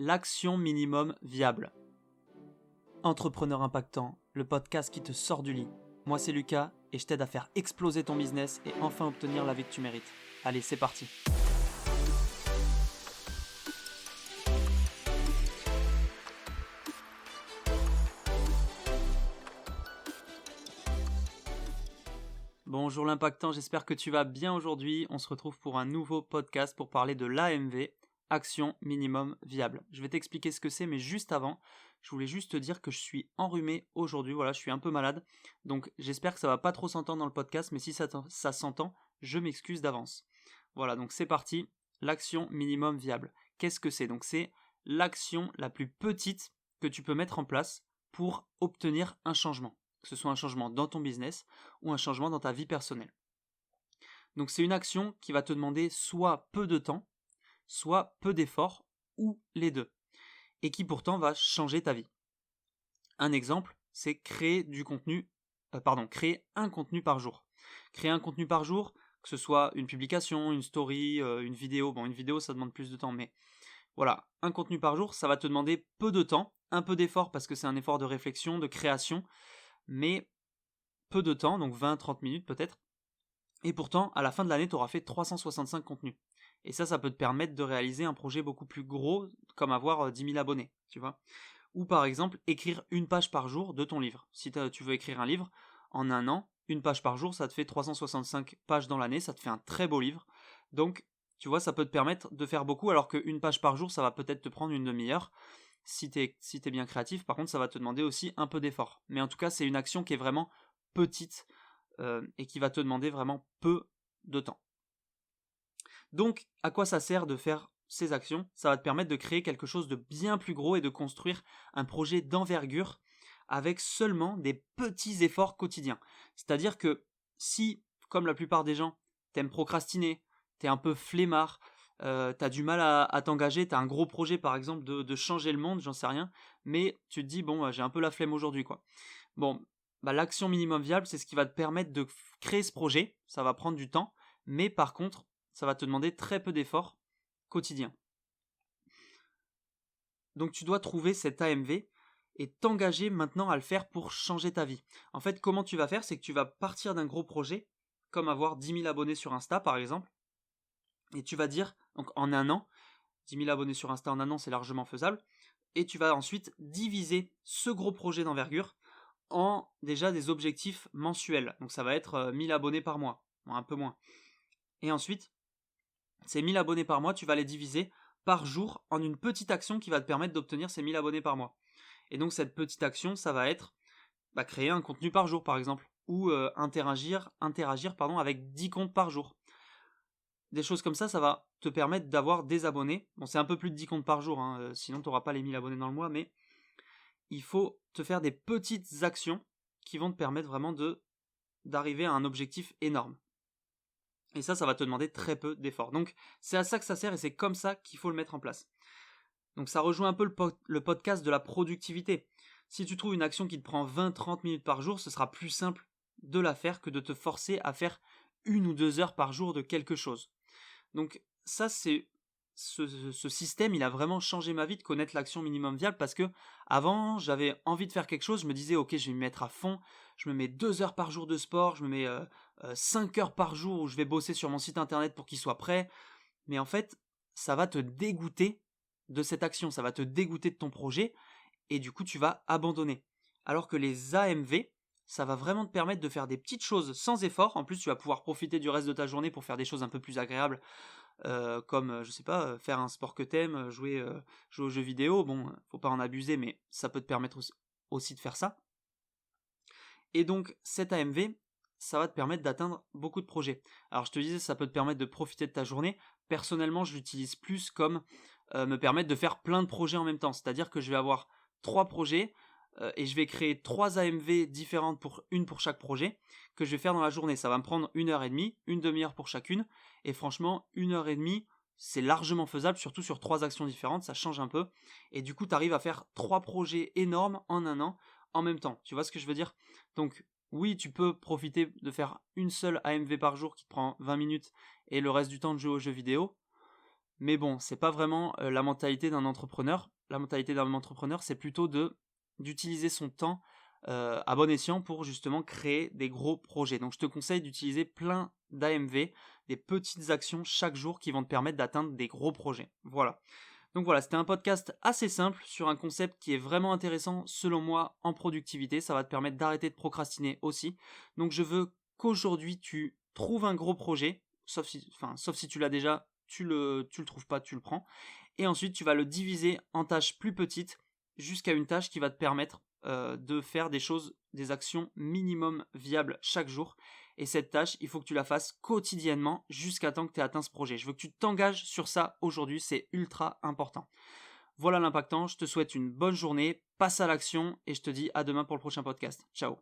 l'action minimum viable. Entrepreneur impactant, le podcast qui te sort du lit. Moi c'est Lucas et je t'aide à faire exploser ton business et enfin obtenir la vie que tu mérites. Allez, c'est parti. Bonjour l'impactant, j'espère que tu vas bien aujourd'hui. On se retrouve pour un nouveau podcast pour parler de l'AMV, Action Minimum Viable. Je vais t'expliquer ce que c'est, mais juste avant, je voulais juste te dire que je suis enrhumé aujourd'hui. Voilà, je suis un peu malade, donc j'espère que ça va pas trop s'entendre dans le podcast, mais si ça s'entend, je m'excuse d'avance. Voilà, donc c'est parti. L'action minimum viable. Qu'est-ce que c'est ? Donc c'est l'action la plus petite que tu peux mettre en place pour obtenir un changement. Que ce soit un changement dans ton business ou un changement dans ta vie personnelle. Donc c'est une action qui va te demander soit peu de temps, soit peu d'efforts, ou les deux, et qui pourtant va changer ta vie. Un exemple, c'est créer un contenu par jour. Créer un contenu par jour, que ce soit une publication, une story, une vidéo. Bon, une vidéo, ça demande plus de temps, mais voilà, un contenu par jour, ça va te demander peu de temps, un peu d'effort parce que c'est un effort de réflexion, de création, mais peu de temps, donc 20-30 minutes peut-être. Et pourtant, à la fin de l'année, tu auras fait 365 contenus. Et ça peut te permettre de réaliser un projet beaucoup plus gros, comme avoir 10 000 abonnés, tu vois. Ou par exemple, écrire une page par jour de ton livre. Si tu veux écrire un livre, en un an, une page par jour, ça te fait 365 pages dans l'année, ça te fait un très beau livre. Donc, tu vois, ça peut te permettre de faire beaucoup, alors qu'une page par jour, ça va peut-être te prendre une demi-heure. Si t'es bien créatif, par contre, ça va te demander aussi un peu d'effort. Mais en tout cas, c'est une action qui est vraiment petite et qui va te demander vraiment peu de temps. Donc, à quoi ça sert de faire ces actions ? Ça va te permettre de créer quelque chose de bien plus gros et de construire un projet d'envergure avec seulement des petits efforts quotidiens. C'est-à-dire que si, comme la plupart des gens, t'aimes procrastiner, t'es un peu flemmard, t'as du mal à t'engager, t'as un gros projet par exemple de changer le monde, j'en sais rien, mais tu te dis bon, j'ai un peu la flemme aujourd'hui quoi. Bon, l'action minimum viable, c'est ce qui va te permettre de créer ce projet. Ça va prendre du temps, mais par contre, ça va te demander très peu d'efforts quotidiens. Donc tu dois trouver cet AMV et t'engager maintenant à le faire pour changer ta vie. En fait, comment tu vas faire ? C'est que tu vas partir d'un gros projet, comme avoir 10 000 abonnés sur Insta par exemple, et tu vas dire, donc en un an, 10 000 abonnés sur Insta en un an, c'est largement faisable, et tu vas ensuite diviser ce gros projet d'envergure en déjà des objectifs mensuels. Donc ça va être 1000 abonnés par mois, un peu moins. Et ensuite, ces 1000 abonnés par mois, tu vas les diviser par jour en une petite action qui va te permettre d'obtenir ces 1000 abonnés par mois. Et donc cette petite action, ça va être créer un contenu par jour par exemple, ou interagir avec 10 comptes par jour. Des choses comme ça va te permettre d'avoir des abonnés. Bon, c'est un peu plus de 10 comptes par jour, sinon tu n'auras pas les 1000 abonnés dans le mois, mais il faut te faire des petites actions qui vont te permettre vraiment d'arriver à un objectif énorme. Et ça va te demander très peu d'efforts. Donc c'est à ça que ça sert et c'est comme ça qu'il faut le mettre en place. Donc ça rejoint un peu le podcast de la productivité. Si tu trouves une action qui te prend 20-30 minutes par jour, ce sera plus simple de la faire que de te forcer à faire 1 ou 2 heures par jour de quelque chose. Donc ça, c'est ce système, il a vraiment changé ma vie de connaître l'action minimum viable parce que avant, j'avais envie de faire quelque chose, je me disais ok, je vais m'y mettre à fond, je me mets 2 heures par jour de sport, je me mets 5 heures par jour où je vais bosser sur mon site internet pour qu'il soit prêt, mais en fait, ça va te dégoûter de cette action, ça va te dégoûter de ton projet et du coup, tu vas abandonner. Alors que les AMV, ça va vraiment te permettre de faire des petites choses sans effort. En plus, tu vas pouvoir profiter du reste de ta journée pour faire des choses un peu plus agréables, comme, je sais pas, faire un sport que t'aimes, jouer aux jeux vidéo. Bon, faut pas en abuser, mais ça peut te permettre aussi de faire ça. Et donc, cet AMV, ça va te permettre d'atteindre beaucoup de projets. Alors, je te disais, ça peut te permettre de profiter de ta journée. Personnellement, je l'utilise plus comme me permettre de faire plein de projets en même temps. C'est-à-dire que je vais avoir 3 projets et je vais créer 3 AMV différentes une pour chaque projet que je vais faire dans la journée. Ça va me prendre 1h30, une demi-heure pour chacune. Et franchement, 1h30, c'est largement faisable, surtout sur 3 actions différentes, ça change un peu. Et du coup, tu arrives à faire 3 projets énormes en un an en même temps. Tu vois ce que je veux dire ? Donc, oui, tu peux profiter de faire une seule AMV par jour qui te prend 20 minutes et le reste du temps de jouer aux jeux vidéo. Mais bon, c'est pas vraiment la mentalité d'un entrepreneur. La mentalité d'un entrepreneur, c'est plutôt d'utiliser son temps à bon escient pour justement créer des gros projets. Donc je te conseille d'utiliser plein d'AMV, des petites actions chaque jour qui vont te permettre d'atteindre des gros projets. Voilà. Donc voilà, c'était un podcast assez simple sur un concept qui est vraiment intéressant selon moi en productivité. Ça va te permettre d'arrêter de procrastiner aussi. Donc je veux qu'aujourd'hui tu trouves un gros projet, sauf si tu l'as déjà, tu le trouves pas, tu le prends. Et ensuite tu vas le diviser en tâches plus petites jusqu'à une tâche qui va te permettre de faire des choses, des actions minimum viables chaque jour. Et cette tâche, il faut que tu la fasses quotidiennement jusqu'à temps que tu aies atteint ce projet. Je veux que tu t'engages sur ça aujourd'hui, c'est ultra important. Voilà l'impactant, je te souhaite une bonne journée, passe à l'action et je te dis à demain pour le prochain podcast. Ciao.